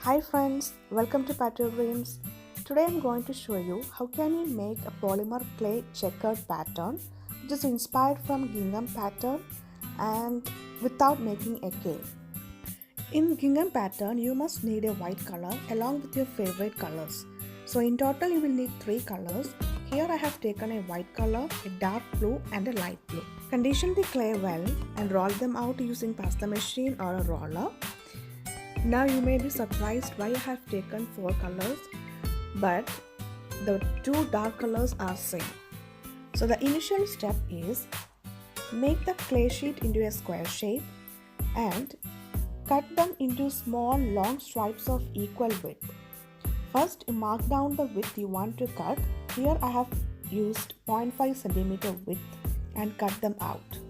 Hi friends, welcome to Patiodreams. Today I'm going to show you how can you make a polymer clay checkered pattern which is inspired from Gingham pattern and without making a cake. In Gingham pattern you must need a white color along with your favorite colors. So in total you will need 3 colors. Here I have taken a white color, a dark blue and a light blue. Condition the clay well and roll them out using pasta machine or a roller. Now you may be surprised why I have taken 4 colors but the 2 dark colors are same. So the initial step is make the clay sheet into a square shape and cut them into small long stripes of equal width. First mark down the width you want to cut. Here I have used 0.5 cm width and cut them out.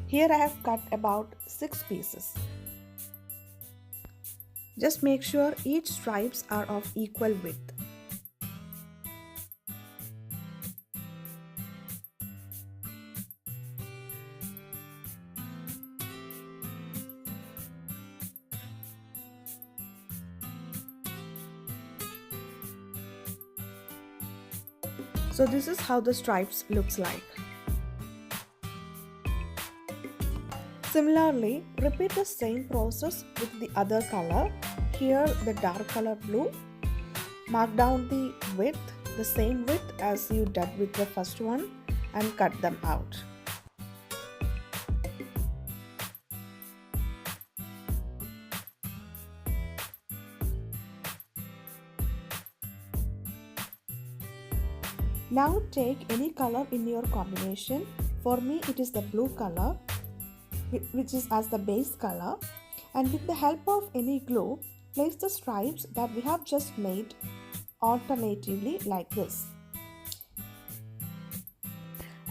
Here I have cut about 6 pieces. Just make sure each stripes are of equal width. So this is how the stripes looks like. Similarly, repeat the same process with the other color. Here the dark color blue. Mark down the width, the same width as you did with the first one and cut them out. Now take any color in your combination. For me it is the blue color, which is as the base color, and with the help of any glue place the stripes that we have just made alternatively like this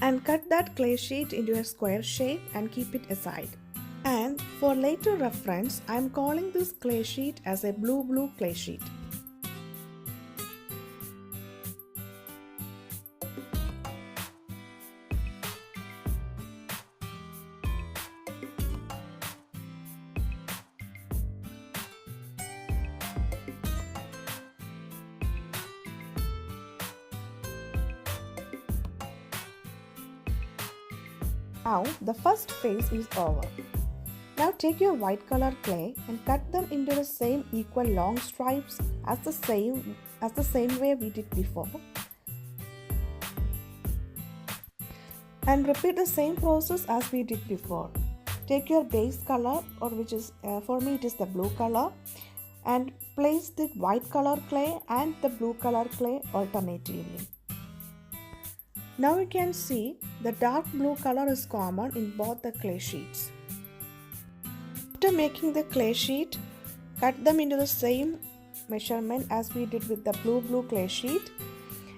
and cut that clay sheet into a square shape and keep it aside. And for later reference I am calling this clay sheet as a blue clay sheet. Now the first phase is over. Now take your white color clay and cut them into the same equal long stripes as the same way we did before. And repeat the same process as we did before. Take your base color, or which is for me it is the blue color, and place the white color clay and the blue color clay alternatively. Now you can see the dark blue color is common in both the clay sheets. After making the clay sheet, cut them into the same measurement as we did with the blue clay sheet,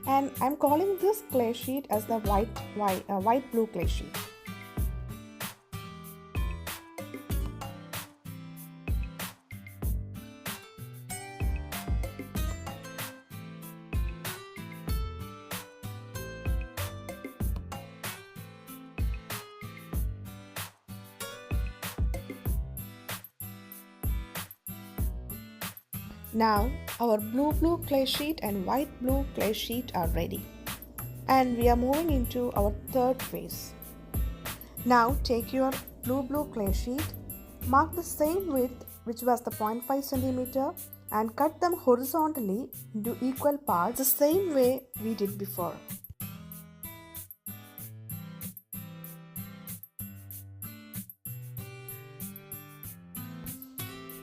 and I am calling this clay sheet as the white blue clay sheet. Now our blue clay sheet and white blue clay sheet are ready, and we are moving into our third phase. Now take your blue clay sheet, mark the same width which was the 0.5 cm and cut them horizontally into equal parts the same way we did before.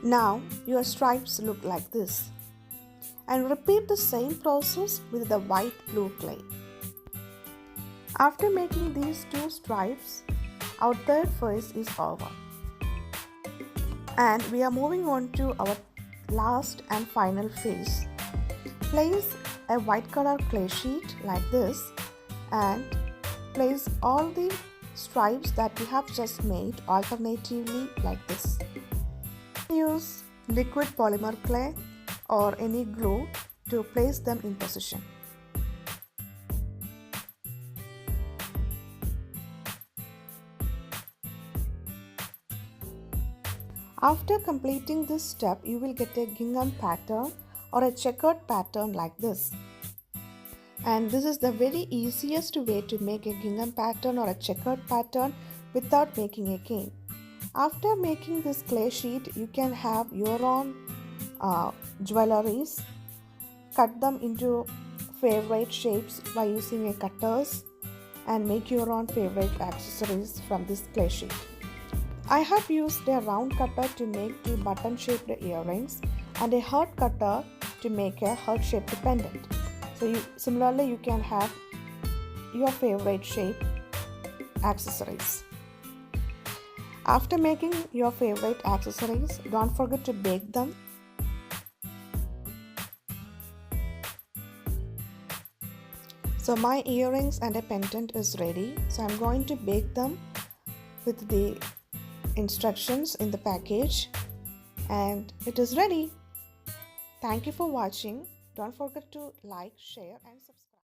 Now your stripes look like this, and repeat the same process with the white blue clay. After making these 2 stripes, our third phase is over, and we are moving on to our last and final phase. Place a white color clay sheet like this and place all the stripes that we have just made alternatively like this. Use liquid polymer clay or any glue to place them in position. After completing this step, you will get a gingham pattern or a checkered pattern like this. And this is the very easiest way to make a gingham pattern or a checkered pattern without making a cane. After making this clay sheet, you can have your own jewelleries. Cut them into favorite shapes by using a cutters and make your own favorite accessories from this clay sheet. I have used a round cutter to make 2 button shaped earrings and a heart cutter to make a heart shaped pendant. So similarly you can have your favorite shape accessories. After making your favorite accessories, don't forget to bake them. So my earrings and a pendant is ready. So I'm going to bake them with the instructions in the package, and it is ready. Thank you for watching. Don't forget to like, share and subscribe.